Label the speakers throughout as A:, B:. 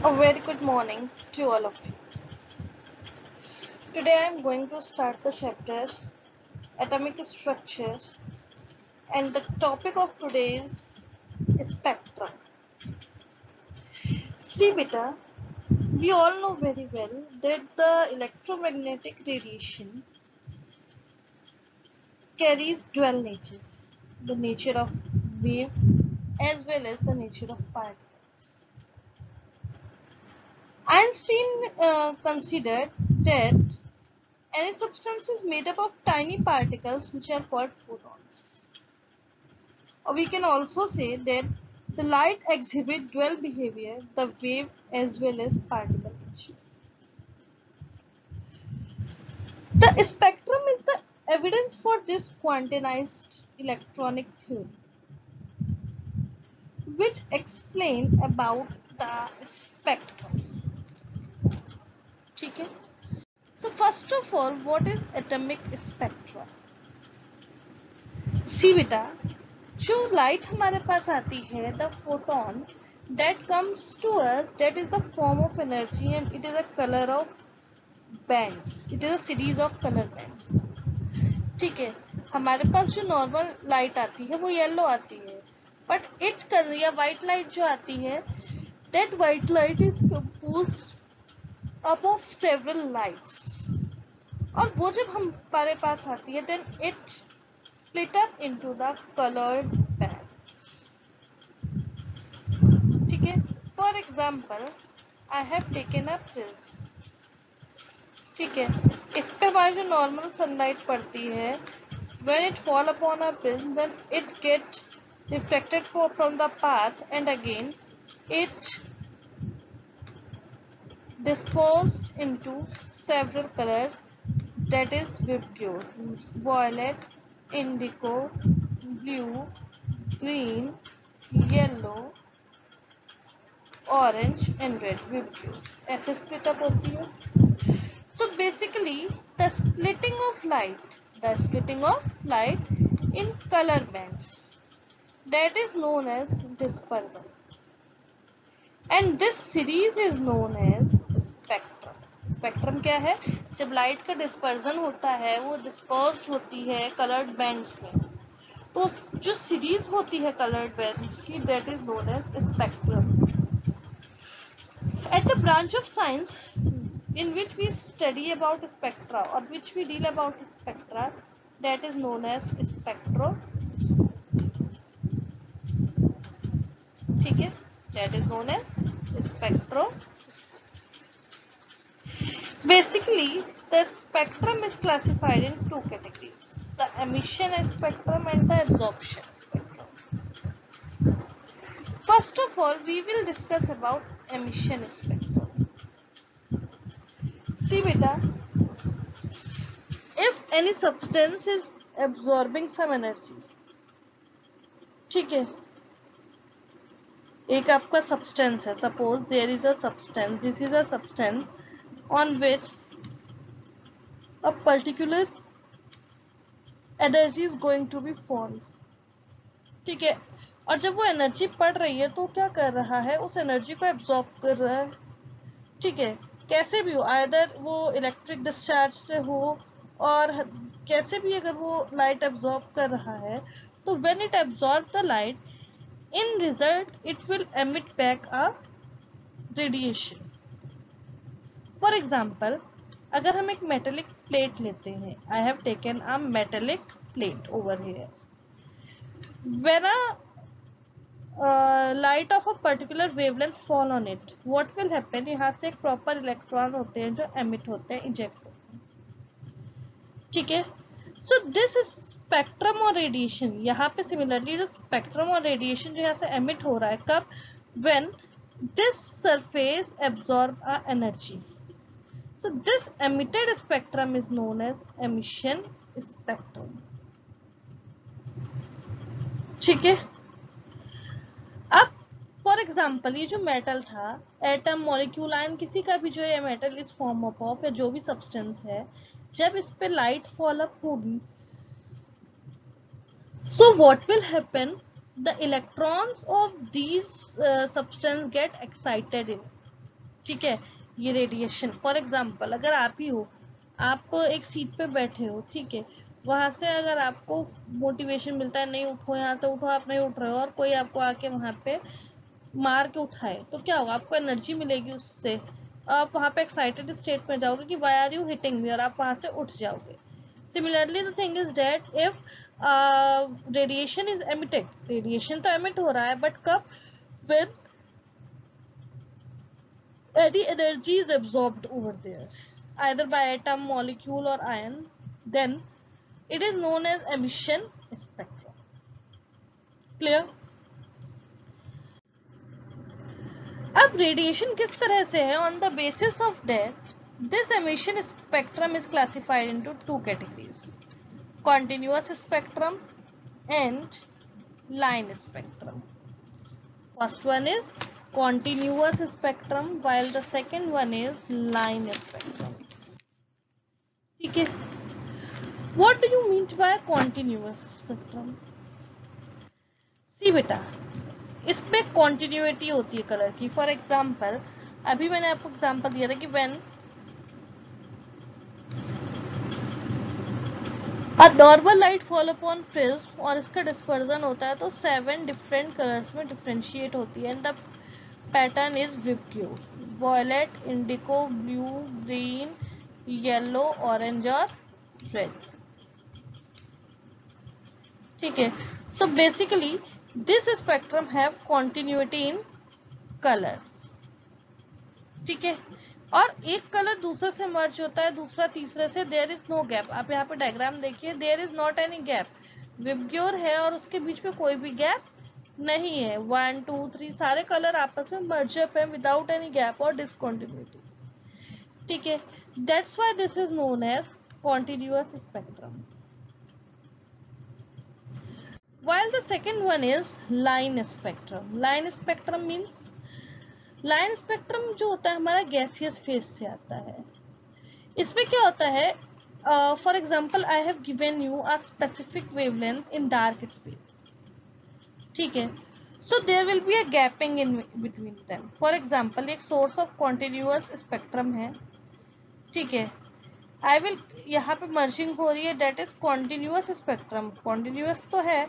A: A very good morning to all of you. Today I am going to start the chapter Atomic Structure, and the topic of today's is spectrum. See beta, we all know very well that the electromagnetic radiation carries dual nature, the nature of wave as well as the nature of particles. Einstein considered that any substance is made up of tiny particles which are called photons. Or we can also say that the light exhibits dual behavior, the wave as well as particle nature. The spectrum is the evidence for this quantized electronic theory, which explain about the spectrum. Okay? So first of all, what is atomic spectra? सी बेटा, जो light हमारे पास आती है, the photon that comes to us, that is the form of energy and it is a color of bands, it is a series of color bands. ठीक है, हमारे पास जो normal light आती है वो येलो आती है, बट इट कलर या व्हाइट लाइट जो आती है, that white light is composed up of several lights, और वो जब हमारे पास आती है then it split up into the colored bands. ठीक है, for example I have taken a prism. ठीक है, इस पे हमारी जो नॉर्मल सनलाइट पड़ती है, when it fall upon a prism then it get reflected from the path and again it dispersed into several colors, that is vibgyor, violet, indigo, blue, green, yellow, orange and red vibgyor ऐसे split up होती है. So basically the splitting of light in color bands, that is known as dispersion, and this series is known as spectrum. Spectrum क्या है? जब light का dispersion होता है वो डिस्पर्स्ड होती है कलर्ड बैंड्स में, तो जो सीरीज होती है कलर्ड बैंड्स की, that is known as spectrum. At the branch of science in which we study about spectra or which we deal about spectra, that is known as spectroscopy. ठीक है, that is known as spectroscopy. Basically, the spectrum is classified in two categories: the emission spectrum and the absorption spectrum. First of all, we will discuss about emission spectrum. See beta, if any substance is absorbing some energy, ठीक है, एक आपका substance है, suppose there is a substance, this is a substance on which a particular energy is going to be formed. ठीक है, और जब वो एनर्जी पड़ रही है तो क्या कर रहा है, उस एनर्जी को एब्जॉर्ब कर रहा है. ठीक है, कैसे भी हो, आइदर वो इलेक्ट्रिक डिस्चार्ज से हो और कैसे भी, अगर वो लाइट एब्जॉर्ब कर रहा है तो when it absorb the light, in result it will emit back a radiation. For example, अगर हम एक मेटेलिक प्लेट लेते हैं, I have taken a metallic plate over here. When a light of a particular wavelength fall on it, what will happen? यहाँ से एक proper electron होते हैं जो emit होते हैं, eject होते हैं. ठीक है, so this is spectrum और radiation. यहाँ पे similarly जो spectrum और radiation जो यहाँ से emit हो रहा है, कब? When this surface absorb a energy. So this emitted spectrum is known as emission spectrum. ठीक है, अब फॉर एग्जाम्पल ये जो मेटल था, एटम, मॉलिक्यूल, आयन, किसी का भी जो है मेटल इस फॉर्म ऑफ या जो भी सब्सटेंस है, जब इस पे लाइट फॉल अप होगी, so what will happen, the electrons of these substance get excited इन, ठीक है, ये रेडिएशन। फॉर एग्जाम्पल अगर आप ही हो, आप एक सीट पे बैठे हो, ठीक है, वहां से अगर आपको मोटिवेशन मिलता है नहीं उठो यहाँ से, उठो, आप नहीं उठ रहे हो, और कोई आपको आके वहां पे मार के उठाए, तो क्या होगा, आपको एनर्जी मिलेगी उससे, आप वहां पे एक्साइटेड स्टेट में जाओगे कि why are you hitting me, और आप वहां से उठ जाओगे। Similarly the thing is that if radiation is emitted, radiation तो एमिट हो रहा है, बट कब, when any energy is absorbed over there either by atom, molecule or ion, then it is known as emission spectrum. Clear? अब radiation किस तरह से है, on the basis of that this emission spectrum is classified into two categories, continuous spectrum and line spectrum. First one is continuous spectrum while the second one is line spectrum. ठीक है, what do you mean by continuous spectrum? सी बेटा, इसमें continuity होती है colour की। For example अभी मैंने आपको एग्जाम्पल दिया था कि when a normal light fall upon prism और इसका डिस्पर्जन होता है तो 7 डिफरेंट कलर्स में डिफरेंशिएट होती है, एंड द पैटर्न इज विबग्यू, violet, indigo, blue, green, yellow, orange और रेड। ठीक है, so basically this spectrum have continuity in colours. ठीक है, और एक कलर दूसरे से मर्ज होता है, दूसरा तीसरे से, देयर इज नो गैप। आप यहाँ पे डायग्राम देखिए, there is not any gap, VIBGYOR है और उसके बीच में कोई भी गैप नहीं है। 1 2 3 सारे कलर आपस में मर्ज अप है विदाउट एनी गैप और डिसकंटिन्यूटी। ठीक है, that's why this is known as continuous spectrum. While the second one is line spectrum. Line spectrum means line spectrum जो होता है हमारा गैसियस फेज से आता है। इसमें क्या होता है, for example I have given you a specific wavelength in dark space. ठीक है, so there will be a gapping in between them. For example एक सोर्स ऑफ कॉन्टिन्यूअस स्पेक्ट्रम है, ठीक है, आई विल यहाँ पे मर्जिंग हो रही है, that is continuous spectrum, continuous तो है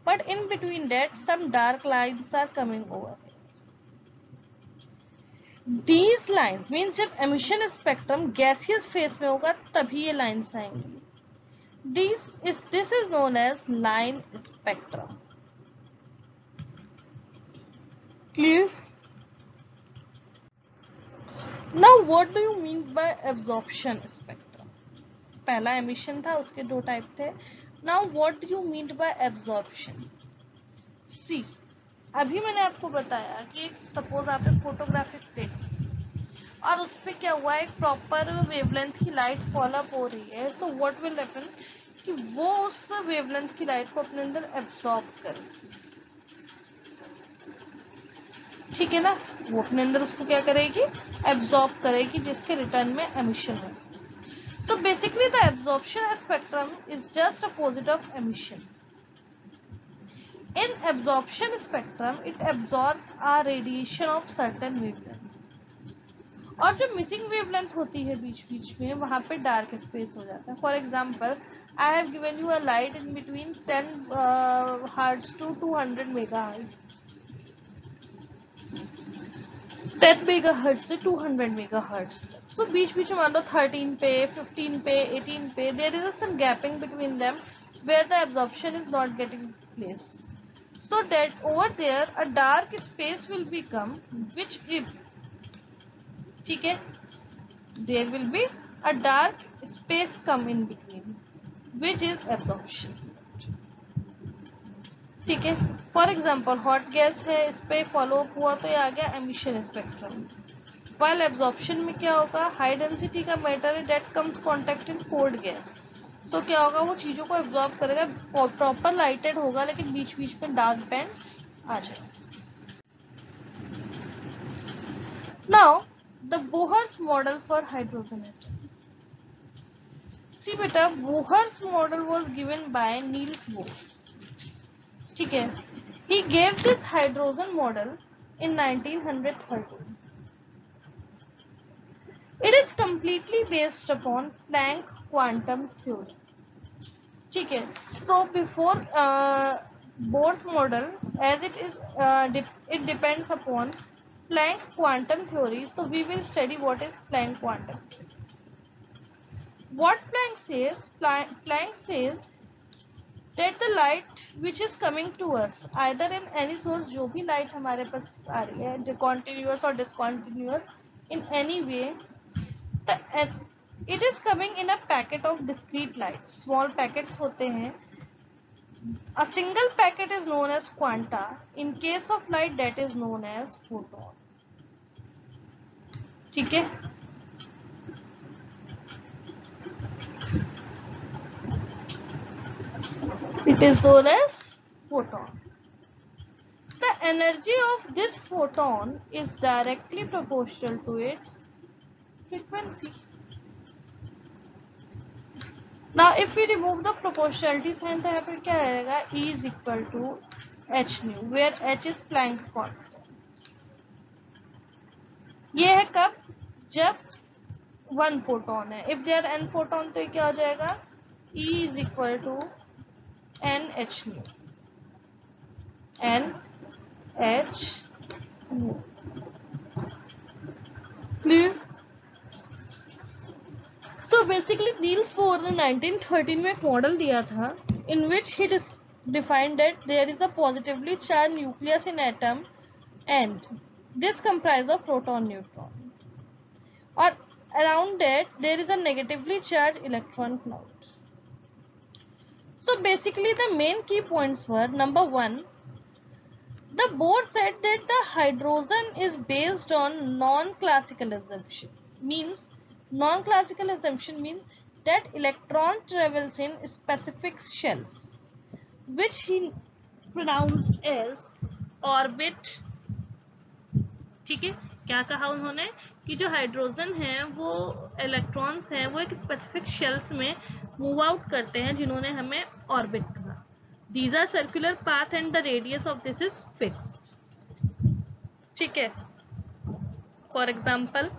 A: but in between that some dark lines are coming over. These lines means जब emission spectrum gaseous phase में होगा तभी ये lines आएंगी। This is known as line spectrum. Clear? Now what do you mean by absorption spectrum? पहला emission था, उसके दो टाइप थे। Now what do you mean by absorption? See, अभी मैंने आपको बताया कि सपोज आपने फोटोग्राफिक देखी और उस पर क्या हुआ, एक प्रॉपर वेवलेंथ की लाइट फॉलो अप हो रही है, सो व्हाट विल हैपन कि वो उस वेवलेंथ की लाइट को अपने अंदर एब्सॉर्ब करेगी। ठीक है ना, वो अपने अंदर उसको क्या करेगी, एब्सॉर्ब करेगी, जिसके रिटर्न में एमिशन होगा। So basically the absorption spectrum is just opposite of emission. In absorption spectrum it absorbs a radiation of certain wavelength. और जो मिसिंग वेवलेंथ होती है बीच बीच में वहां पे डार्क स्पेस हो जाता है। For example I have given you a light in between 10 hertz to 200 megahertz, 10 megahertz से 200 मेगाहर्ट्ज तक। सो बीच बीच में मान लो 13 पे, 15 पे, 18 पे, there is some gapping between them where the absorption is not getting place, so that over there a dark space will become which if, ठीक है, there will be a dark space come in between which is absorption। ठीक है, for example hot gas है, इस पे follow up हुआ तो ये आ गया एमिशन स्पेक्ट्रम। वाइल एब्जॉर्प्शन में क्या होगा, हाई डेंसिटी का मैटर है that comes contact in cold gas, तो क्या होगा, वो चीजों को एब्जॉर्ब करेगा, प्रॉपर लाइटेड होगा लेकिन बीच बीच में डार्क बैंड्स आ जाएगा। Now the Bohr's model for hydrogen atom. See बेटा, Bohr's model was given by Niels Bohr. ठीक है, he gave this hydrogen model in 1913. It is completely based upon Planck quantum theory. ठीक है, so before Bohr's model, as it is it depends upon Planck quantum theory, so we will study what is Planck quantum theory. What Planck says, Planck says that the light which is coming to us either in any source, जो भी light हमारे पास आ रही है, continuous or discontinuous in any way, it is coming in a packet of discrete lights. Small packets होते हैं. A single packet is known as quanta. In case of light, that is known as photon. ठीक है. It is known as photon. The energy of this photon is directly proportional to its frequency. Now, if we remove the proportionality sign, तो यहाँ पर क्या आएगा? E is equal to h nu, where h is Planck constant. ये है कब? जब 1 photon है. If there are n photon, तो ये क्या हो जाएगा? E is equal to n h nu. n h nu. Clear? So basically, Niels Bohr ने 1913 में एक मॉडल दिया था, in which he defined that there is a positively charged nucleus in atom, and this comprises of proton, neutron, or around that there is a negatively charged electron cloud. So basically, the main key points were: number 1, the Bohr said that the hydrogen is based on non-classical assumption. Non-classical assumption means that electron travels in specific shells, which he pronounced as orbit. ठीक है, क्या कहा उन्होंने कि जो hydrogen है वो electrons हैं वो एक स्पेसिफिक शेल्स में मूव आउट करते हैं, जिन्होंने हमें ऑर्बिट कहा. These are circular path and the radius of this is fixed. ठीक है. For example,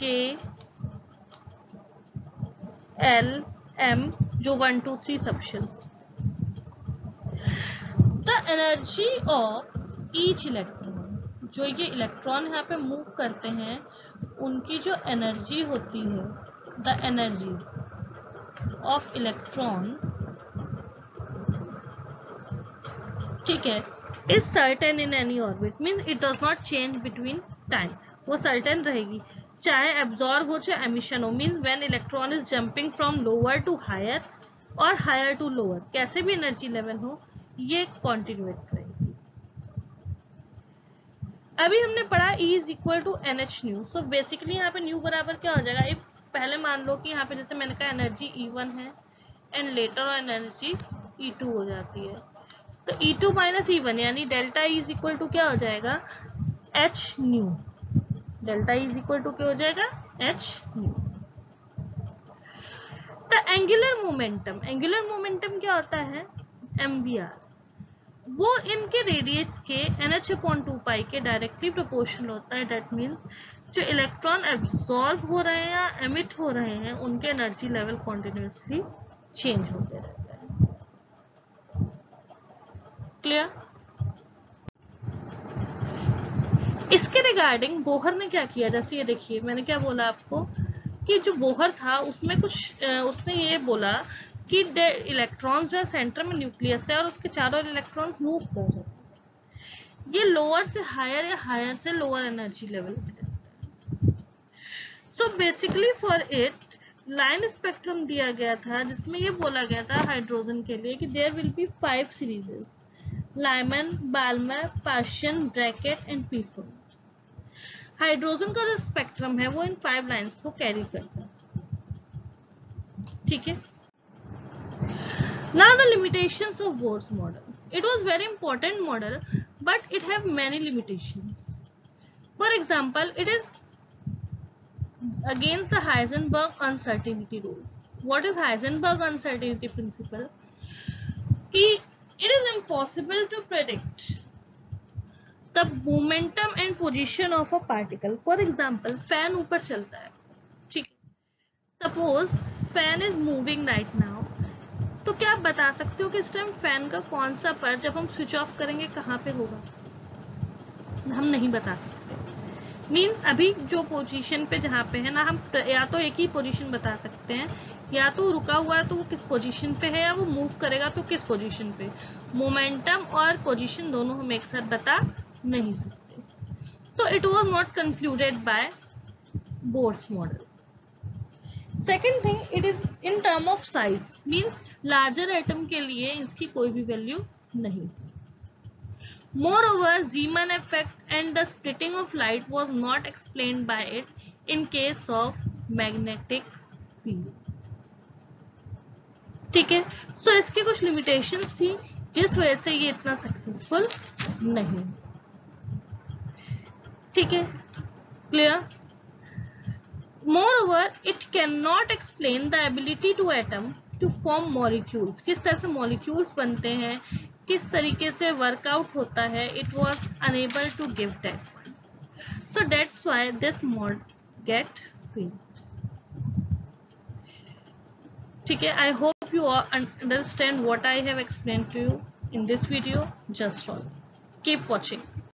A: K, L, M, जो 1, 2, 3 subshells. The energy of each electron, जो ये इलेक्ट्रॉन यहाँ पे मूव करते हैं, उनकी जो एनर्जी होती है, the energy of electron, ठीक है, is certain in any orbit, means it does not change between time. वो certain रहेगी, चाहे absorb हो चाहे emission हो. means when electron is jumping from lower to higher और higher to lower, कैसे भी energy level हो, ये continuous रहेगी. अभी हमने पढ़ा E is equal to NH nu. So basically यहाँ पे nu बराबर क्या हो जाएगा? if पहले मान लो कि यहाँ पे जैसे मैंने कहा एनर्जी E1 है and later on energy E2 हो जाती है, तो E2 minus E1 यानी delta E is equal to क्या हो जाएगा? H nu. Delta E is equal to क्या हो जाएगा? H nu. The angular momentum क्या होता है? mvr. वो इनके रेडियस के NH/2π के डायरेक्टली प्रोपोर्शनल होता है. डेट मीन्स जो इलेक्ट्रॉन एब्सॉर्ब हो रहे हैं या एमिट हो रहे हैं, उनके एनर्जी लेवल कॉन्टिन्यूसली चेंज होते रहते हैं. क्लियर? इसके रिगार्डिंग बोहर ने क्या किया, जैसे ये देखिए मैंने क्या बोला आपको कि जो बोहर था उसमें कुछ उसने ये बोला कि इलेक्ट्रॉन जो है सेंटर में न्यूक्लियस है और उसके चारों इलेक्ट्रॉन मूव कर रहे हैं. ये लोअर से हायर या हायर से लोअर एनर्जी लेवल पे जाता है. So basically for it line spectrum दिया गया था, जिसमें ये बोला गया था हाइड्रोजन के लिए कि there will be 5 series: Lyman, Balmer, Paschen, Brackett and Pfund. Hydrogen का जो स्पेक्ट्रम है वो इन 5 लाइंस को कैरी करता है. ठीक है. Now the limitations of Bohr's model. It was very important model, but it have many limitations. For example, it is against the Heisenberg uncertainty rules. What is Heisenberg uncertainty principle? It is impossible to predict the momentum and position of a particle. For example, fan ऊपर चलता है, suppose fan is moving right now, तो क्या आप बता सकते हो कि इस टाइम फैन का कौन सा पर जब हम स्विच ऑफ करेंगे कहाँ पे होगा? हम नहीं बता सकते। मीन्स अभी जो पोजीशन पे जहाँ पे है ना, हम या तो एक ही पोजीशन बता सकते हैं, या तो रुका हुआ है तो वो किस पोजीशन पे है, या वो मूव करेगा तो किस पोजीशन पे। मोमेंटम और पोजीशन दोनों हम एक साथ बता नहीं सकते। So it was not concluded by Bohr's model. Second thing, it is in term of size, means larger atom के लिए इसकी कोई भी वैल्यू नहीं। Moreover, Zeeman effect and the splitting of light was not explained by it in case of magnetic field. ठीक है, सो इसके कुछ लिमिटेशंस थी जिस वजह से ये इतना सक्सेसफुल नहीं। ठीक है, clear? Moreover, it cannot explain the ability to atom to form molecules. किस तरह से molecules बनते हैं, किस तरीके से वर्कआउट होता है, it was unable to give that one. So that's why this mod get failed. ठीक है, I hope you all understand what I have explained to you in this video. Just all. Keep watching.